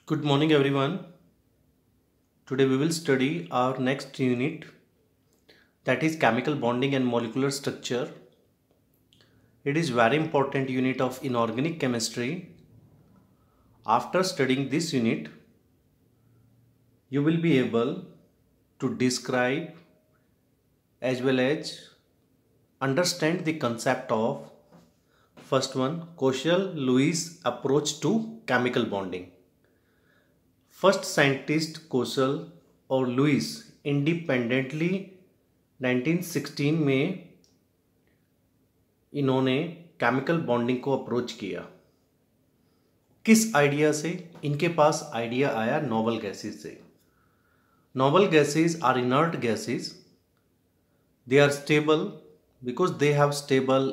Good morning, everyone. Today we will study our next unit, that is chemical bonding and molecular structure. It is very important unit of inorganic chemistry. After studying this unit, you will be able to describe as well as understand the concept of first one, Koszal-Lewis approach to chemical bonding. First scientist Kossel और Lewis independently 1916 में इन्होंने chemical bonding को approach किया। किस idea से? इनके पास idea आया नोबल गैसेस से। Noble gases are inert gases, they are stable because they have stable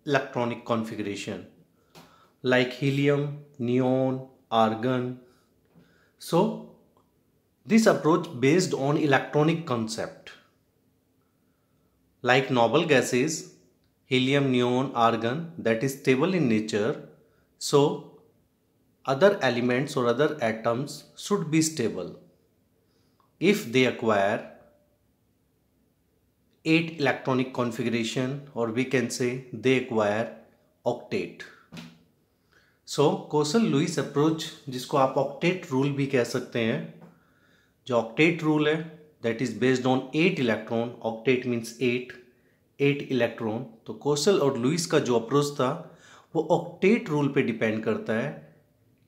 electronic configuration like helium, neon, argon. So, this approach based on electronic concept. Like noble gases, helium, neon, argon, that is stable in nature. So, other elements or other atoms should be stable. If they acquire 8 electronic configuration, or we can say they acquire octet. So Kossel Lewis approach, जिसको आप octet rule भी कह सकते हैं, जो octet rule है that is based on 8 electron. Octet means 8 electron. तो Kossel और लुइस का जो अप्रोच था वो ऑक्टेट रूल पे डिपेंड करता है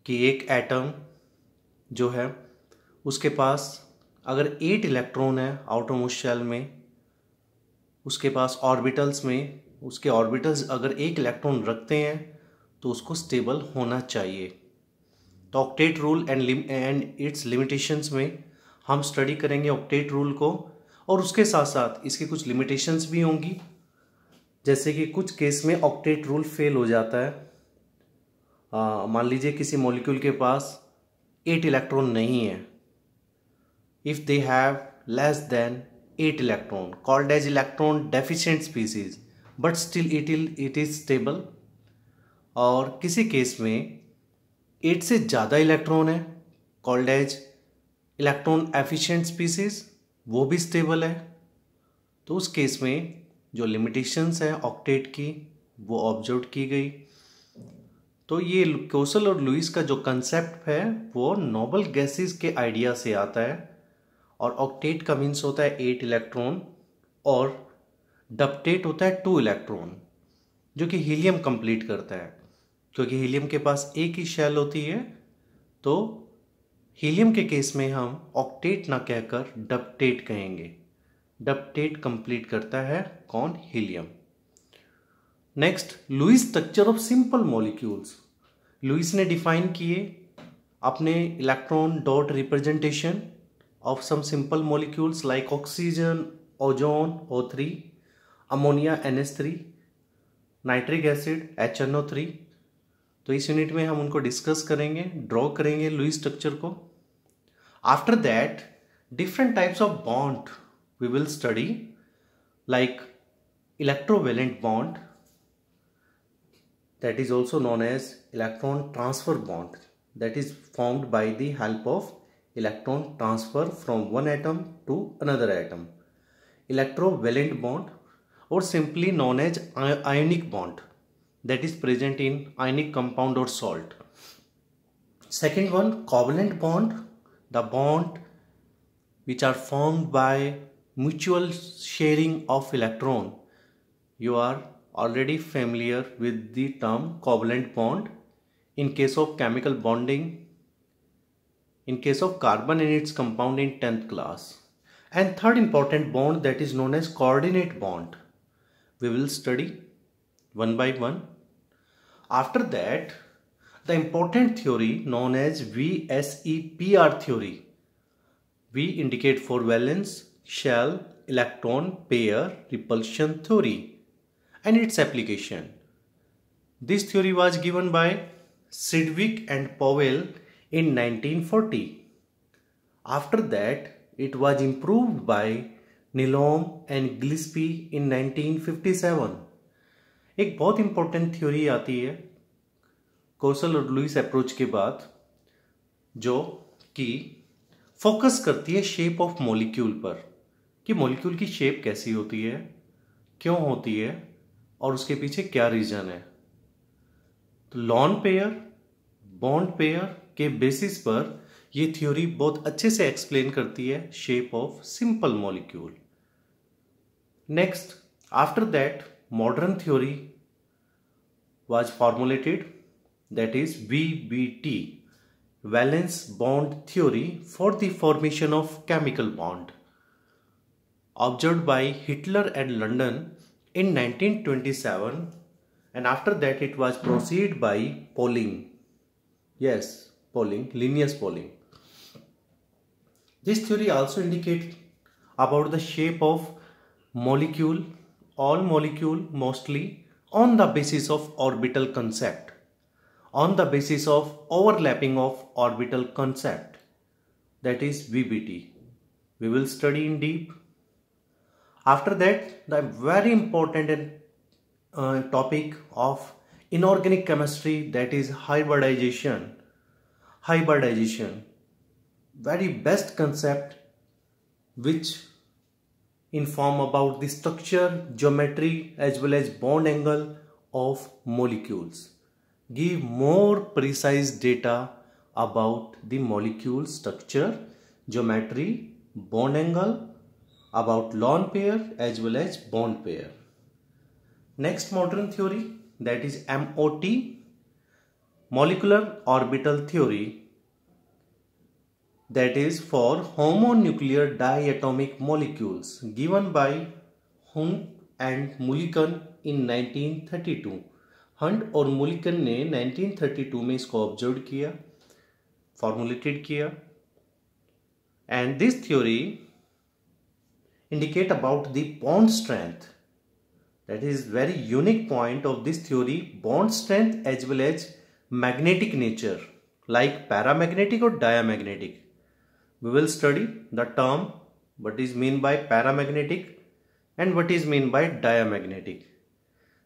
कि एक एटम जो है उसके पास अगर 8 इलेक्ट्रॉन है आउटरमोस्ट शेल में, उसके पास ऑर्बिटल्स में उसके ऑर्बिटल्स अगर एक इलेक्ट्रॉन रखते हैं तो उसको स्टेबल होना चाहिए. तो octet rule and it's limitations में हम स्टडी करेंगे ऑक्टेट रूल को, और उसके साथ साथ इसकी कुछ लिमिटेशंस भी होंगी. जैसे कि कुछ केस में ऑक्टेट रूल फेल हो जाता है. मान लीजिए किसी मॉलिक्यूल के पास 8 इलेक्ट्रॉन नहीं है. If they have less than 8 electron, called as electron deficient species, but still it is stable. और किसी केस में 8 से ज़्यादा इलेक्ट्रॉन है, called as electron efficient species, वो भी स्टेबल है. तो उस केस में जो लिमिटेशंस है ऑक्टेट की वो ऑब्जर्व की गई. तो ये कोसल और लुइस का जो कंसेप्ट है वो नोबल गैसेस के आइडिया से आता है. और ऑक्टेट का मीन्स होता है 8 इलेक्ट्रॉन, और डप्टेट होता है 2 इलेक्ट्रॉन, जो कि हीलियम कंप्लीट करता है. क्योंकि हीलियम के पास एक ही शेल होती है, तो हीलियम के केस में हम ऑक्टेट ना कहकर डप्टेट कहेंगे. डप्टेट कंप्लीट करता है कौन? Helium. Next, Lewis structure of simple molecules. Lewis ने डिफाइन किए अपने electron dot representation of some simple molecules like oxygen, ozone O3, ammonia NH3, nitric acid HNO3. तो इस यूनिट में हम उनको डिस्कस करेंगे, ड्रॉ करेंगे लुइस स्ट्रक्चर को. After that different types of bond we will study, like electrovalent bond, that is also known as electron transfer bond, that is formed by the help of electron transfer from one atom to another atom. Electrovalent bond, or simply known as ionic bond, that is present in ionic compound or salt. Second one, covalent bond, the bond which are formed by mutual sharing of electron. You are already familiar with the term covalent bond in case of chemical bonding, in case of carbon and its compound in 10th class. And third important bond, that is known as coordinate bond. We will study one by one. After that, the important theory known as VSEPR theory. V indicate for valence, shell, electron pair repulsion theory and its application. This theory was given by Sidgwick and Powell in 1940. After that, it was improved by Nyholm and Gillespie in 1957. एक बहुत important theory आती है कोसल और Louis approach के बाद, जो कि focus करती है शेप ऑफ मॉलिक्यूल पर, कि मॉलिक्यूल की शेप कैसी होती है, क्यों होती है और उसके पीछे क्या रीजन है। तो लॉन पेयर, बॉन्ड पेयर के बेसिस पर ये थ्योरी बहुत अच्छे से एक्सप्लेन करती है shape of simple molecule. Next, after that modern theory was formulated, that is VBT, valence bond theory, for the formation of chemical bond, observed by Hitler at London in 1927, and after that it was proceeded by Pauling. Yes, Pauling, Linnaeus Pauling. This theory also indicates about the shape of molecule, all molecule mostly on the basis of orbital concept, on the basis of overlapping of orbital concept, that is VBT. We will study in deep. After that, the very important topic of inorganic chemistry, that is hybridization. Hybridization, very best concept which inform about the structure, geometry as well as bond angle of molecules, give more precise data about the molecule structure, geometry, bond angle, about lone pair as well as bond pair. Next modern theory, that is MOT, molecular orbital theory, that is for homonuclear diatomic molecules, given by Hunt and Mulliken in 1932. Hunt और Mulliken ने 1932 में इसको observe किया, formulated किया, and this theory indicate about the bond strength. That is very unique point of this theory, bond strength as well as magnetic nature, like paramagnetic or diamagnetic. We will study the term what is mean by paramagnetic and what is mean by diamagnetic.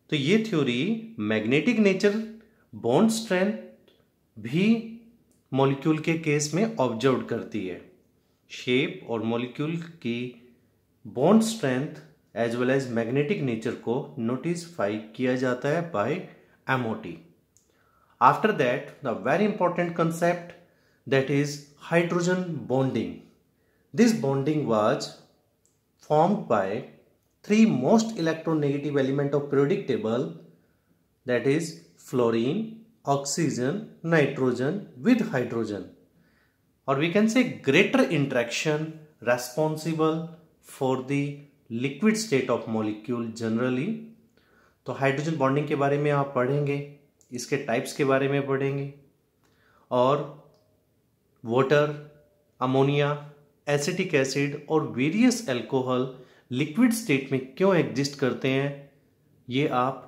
तो ये theory magnetic nature, bond strength भी molecule के case में observe करती है। Shape और molecule की bond strength as well as magnetic nature को नोटिफाई किया जाता है by MOT. After that the very important concept, that is hydrogen bonding. This bonding was formed by three most electronegative element of periodic table, that is fluorine, oxygen, nitrogen with hydrogen, or we can say greater interaction responsible for the liquid state of molecule generally. तो hydrogen bonding के बारे में आप पढ़ेंगे, इसके types के बारे में पढ़ेंगे, और वाटर, अमोनिया, एसिटिक एसिड और वेरियस अल्कोहल लिक्विड स्टेट में क्यों एग्जिस्ट करते हैं, ये आप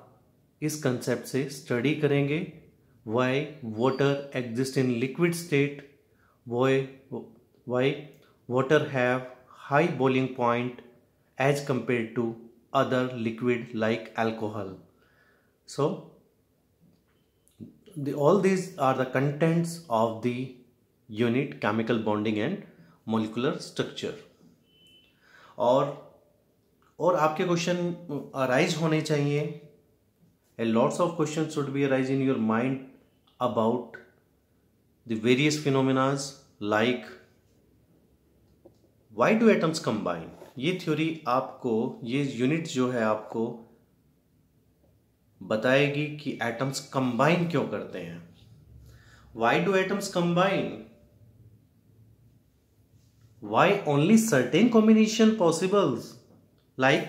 इस कंसेप्ट से स्टडी करेंगे। Why water exist in liquid state, why water have high boiling point as compare to other liquid like alcohol. So all these are the contents of the unit chemical bonding and molecular structure. और आपके question arise होने चाहिए, a lots of questions should be arise in your mind about the various phenomena like why do atoms combine. ये theory आपको, ये unit जो है आपको बताएगी कि एटम्स कंबाइन क्यों करते हैं. Why do atoms combine? Why only certain combination possibles? Like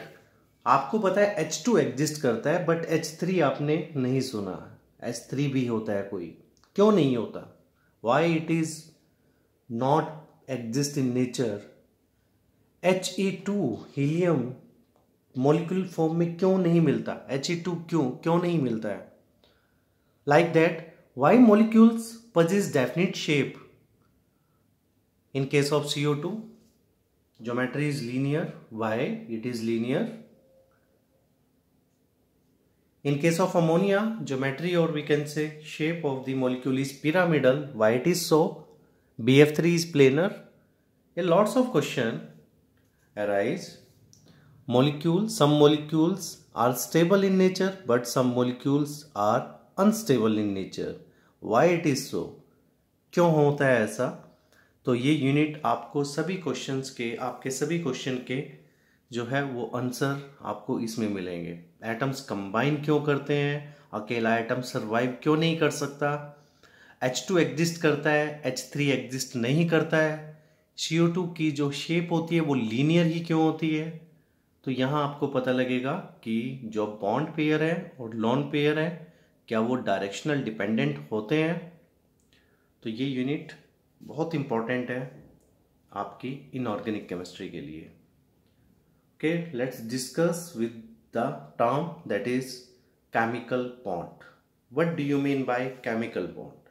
आपको पता है H2 एग्जिस्ट करता है बट H3 आपने नहीं सुना. H3 भी होता है कोई, क्यों नहीं होता? Why it is not exist in nature? He2 helium molecule form में क्यों नहीं मिलता? He2 क्यों नहीं मिलता है? Like that, why molecules possess definite shape? In case of CO2, geometry is linear. Why it is linear? In case of ammonia, geometry or we can say shape of the molecule is pyramidal. Why it is so? BF3 is planar. A lots of question arise. Some molecules are stable in nature, but some molecules are unstable in nature. Why it is so? क्यों होता है ऐसा? तो ये unit आपको सभी questions के, आपके सभी क्वेश्चन के जो है वो आंसर आपको इसमें मिलेंगे. एटम्स कंबाइन क्यों करते हैं? अकेला एटम सर्वाइव क्यों नहीं कर सकता? H2 एग्जिस्ट करता है, H3 एग्जिस्ट नहीं करता है. CO2 की जो शेप होती है वो लीनियर ही क्यों होती है? तो यहाँ आपको पता लगेगा कि जो बॉन्ड पेयर है और लोन पेयर है क्या वो डायरेक्शनल डिपेंडेंट होते हैं. तो ये यूनिट बहुत इंपॉर्टेंट है आपकी इनऑर्गेनिक केमिस्ट्री के लिए. Okay, let's discuss with the term that is chemical bond. What do you mean by chemical bond?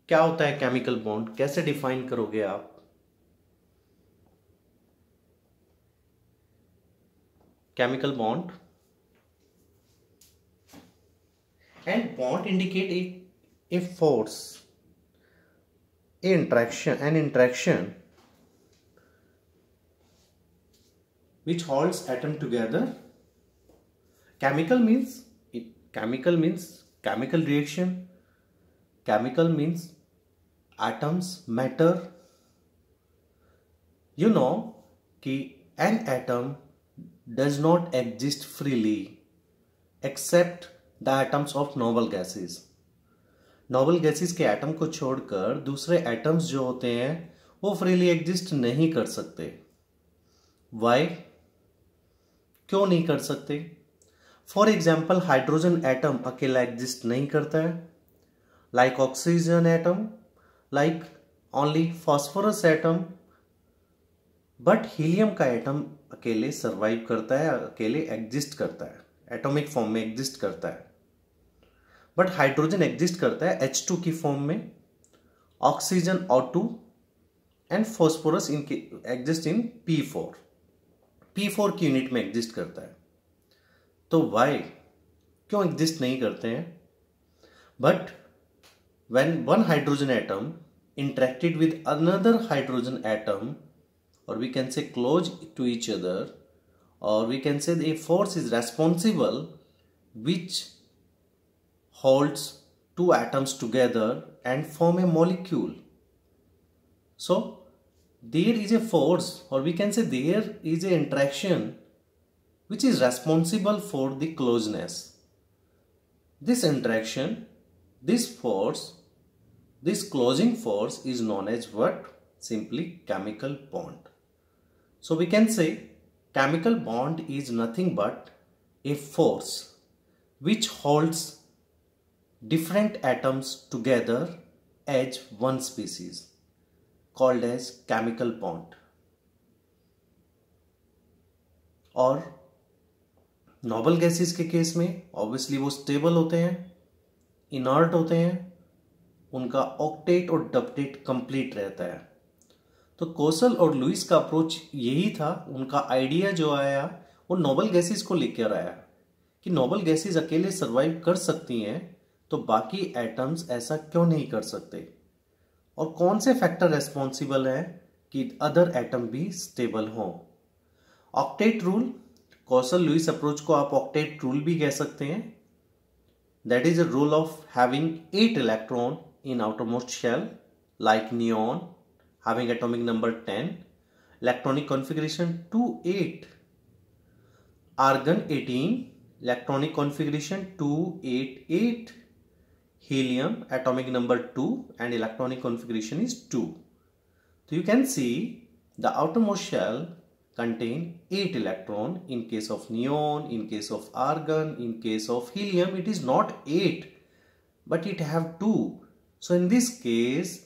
क्या होता है केमिकल बॉन्ड? कैसे डिफाइन करोगे आप? Chemical bond and bond indicate a force, an interaction which holds atom together. Chemical means chemical reaction. Chemical means atoms, matter. You know कि an atom does not exist freely except the atoms of noble gases. Noble gases के atom को छोड़कर दूसरे atoms जो होते हैं वो freely exist नहीं कर सकते. वाई? क्यों नहीं कर सकते? फॉर एग्जाम्पल हाइड्रोजन एटम अकेला एग्जिस्ट नहीं करता है, like oxygen atom, like only phosphorus atom. But helium का एटम अकेले सर्वाइव करता है, अकेले एग्जिस्ट करता है, एटॉमिक फॉर्म में एग्जिस्ट करता है. बट हाइड्रोजन एग्जिस्ट करता है H2 की फॉर्म में, oxygen O2 and phosphorus exist in P4 की यूनिट में एग्जिस्ट करता है. तो वाई? क्यों एग्जिस्ट नहीं करते हैं? But when one hydrogen atom interacted with another hydrogen atom, or we can say close to each other, or we can say a force is responsible which holds two atoms together and form a molecule. So there is a force, or we can say there is an interaction which is responsible for the closeness. This interaction, this force, this closing force is known as what? Simply chemical bond. So we can say chemical bond is nothing but a force which holds different atoms together as one species, called as chemical bond. और noble gases के case में obviously वो stable होते हैं, inert होते हैं, उनका octet और डप्टेट कंप्लीट रहता है. तो कोसल और लुईस का अप्रोच यही था. उनका आइडिया जो आया वो नोबल गैसेस को लेकर आया कि नोबल गैसेस अकेले सरवाइव कर सकती हैं, तो बाकी एटम्स ऐसा क्यों नहीं कर सकते, और कौन से फैक्टर रेस्पॉन्सिबल हैं कि अदर एटम भी स्टेबल हों. Octet rule, Kossel Lewis approach को आप ऑक्टेट रूल भी कह सकते हैं. That is a rule of having 8 electron in outermost shell, like neon having atomic number 10, electronic configuration 2-8, argon 18, electronic configuration 2-8-8, helium atomic number 2 and electronic configuration is 2. So you can see the outermost shell contain 8 electron. In case of neon, in case of argon, in case of helium, it is not 8 but it have 2. So in this case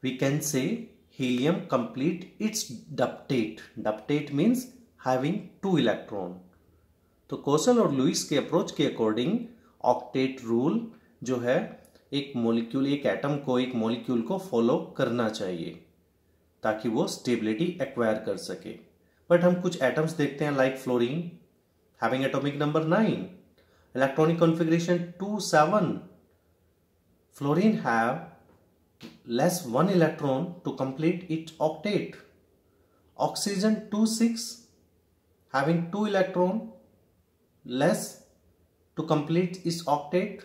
we can say helium complete its duptate. Duptate means having 2 electron. तो Kossel और Lewis के approach के according octet rule जो है एक molecule, एक atom को, एक मॉलिक्यूल को फॉलो करना चाहिए ताकि वो स्टेबिलिटी एक्वायर कर सके. बट हम कुछ एटम्स देखते हैं like fluorine having atomic number 9, electronic configuration 2-7. Fluorine have less 1 electron to complete its octet. Oxygen 2,6 having 2 electron less to complete its octet.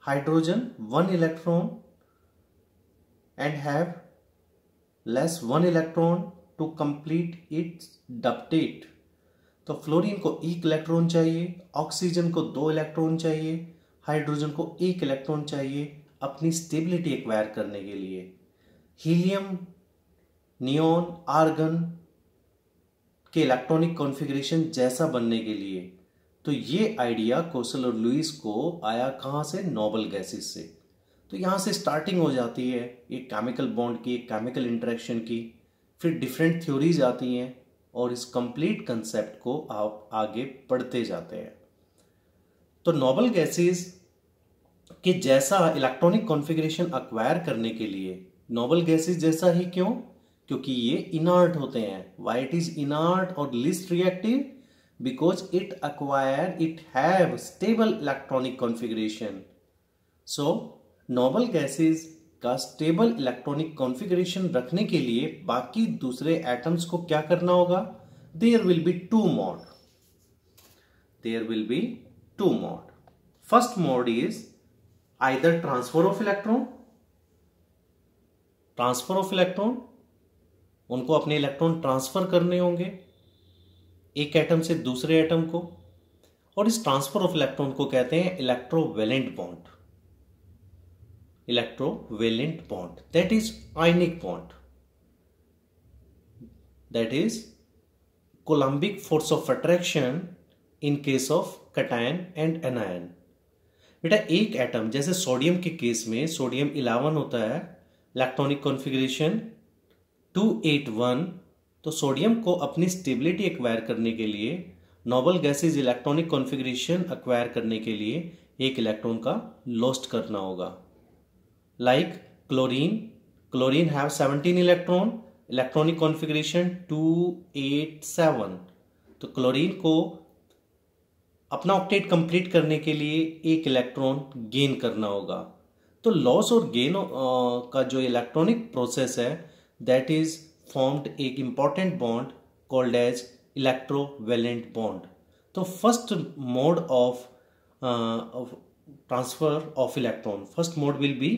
Hydrogen 1 electron and have less 1 electron to complete its duplicate. तो fluorine को 1 electron चाहिए, oxygen को 2 electron चाहिए, hydrogen को 1 electron चाहिए अपनी stability acquire करने के लिए। हीलियम, नियॉन, आर्गन के इलेक्ट्रॉनिक कॉन्फ़िगरेशन जैसा बनने के लिए। तो ये आइडिया कोसल और लुईस को आया कहाँ से? नोबल गैसेस से। तो यहाँ से स्टार्टिंग हो जाती है एक केमिकल बॉन्ड की, एक केमिकल इंटरेक्शन की, फिर डिफरेंट थ्योरीज आती हैं और इस कंप्लीट कंसेप्ट को आप आगे पढ़ते जाते हैं। तो नोबल गैसेस के जैसा इलेक्ट्रॉनिक कॉन्फ़िगरेशन एक्वायर करने के लिए, नोबल गैसेस जैसा ही क्यों? क्योंकि ये इनर्ट होते हैं। व्हाई इट इज इनर्ट और least reactive? Because it have stable electronic configuration. So noble gases का स्टेबल इलेक्ट्रॉनिक कॉन्फ़िगरेशन रखने के लिए बाकी दूसरे एटम्स को क्या करना होगा? There will be two mode. First mode is either transfer of electron, उनको अपने इलेक्ट्रॉन ट्रांसफर करने होंगे एक एटम से दूसरे एटम को, और इस ट्रांसफर ऑफ इलेक्ट्रॉन को कहते हैं electrovalent bond. That is ionic bond, that is coulombic force of attraction in case of cation and anion. बेटा एक एटम, जैसे सोडियम के केस में सोडियम 11 होता है, इलेक्ट्रॉनिक कॉन्फ़िगरेशन 281। तो सोडियम को अपनी स्टेबिलिटी एक्वायर करने के लिए, noble gases electronic configuration acquire करने के लिए एक इलेक्ट्रॉन का लॉस्ट करना होगा। Like chlorine have 17 electron, electronic configuration 287। तो क्लोरीन को अपना ऑक्टेट कंप्लीट करने के लिए एक इलेक्ट्रॉन गेन करना होगा। तो लॉस और गेन का जो इलेक्ट्रॉनिक प्रोसेस है, दैट इज फॉर्म्ड एक important bond called as electrovalent bond. तो first mode of transfer of electron, first mode will be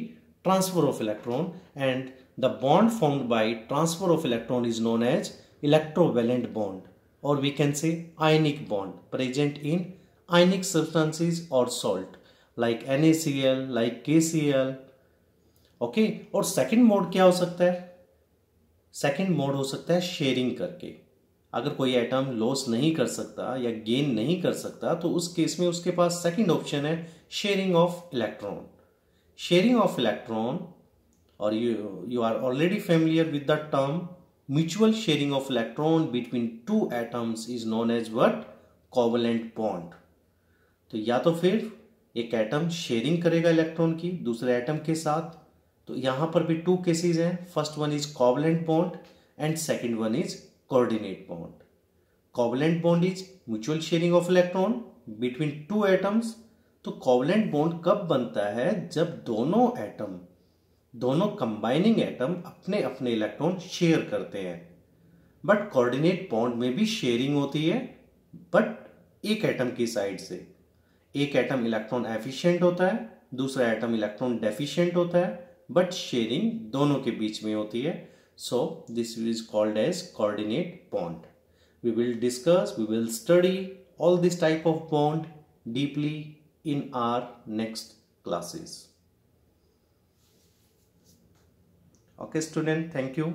transfer of electron, and the bond formed by transfer of electron is known as electrovalent bond, or we can say ionic bond, present in ionic substances or salt like NaCl, like KCl। Okay, और second mode क्या हो सकता है? Second mode हो सकता है sharing करके। अगर कोई एटम लॉस नहीं कर सकता या गेन नहीं कर सकता, तो उस केस में उसके पास सेकंड ऑप्शन है sharing of electron. Sharing of electron, or you are already familiar with the term mutual sharing of electron between two atoms is known as what? Covalent bond। तो या तो फिर एक एटम शेयरिंग करेगा electron की दूसरे atom के साथ। तो यहां पर भी टू केसेस हैं, first one is covalent bond and second one is coordinate bond. Covalent bond is mutual sharing of electron between two atoms. तो कोवलेंट बॉन्ड कब बनता है? जब दोनों कंबाइनिंग एटम अपने अपने इलेक्ट्रॉन शेयर करते हैं। बट कोऑर्डिनेट बॉन्ड में भी शेयरिंग होती है, बट एक एटम की साइड से। एक एटम इलेक्ट्रॉन एफिशिएंट होता है, दूसरा एटम इलेक्ट्रॉन डेफिशिएंट होता है, बट शेयरिंग दोनों के बीच में होती है। So this is called as coordinate bond. We will study all this type of bond deeply in our next classes. Okay student, thank you.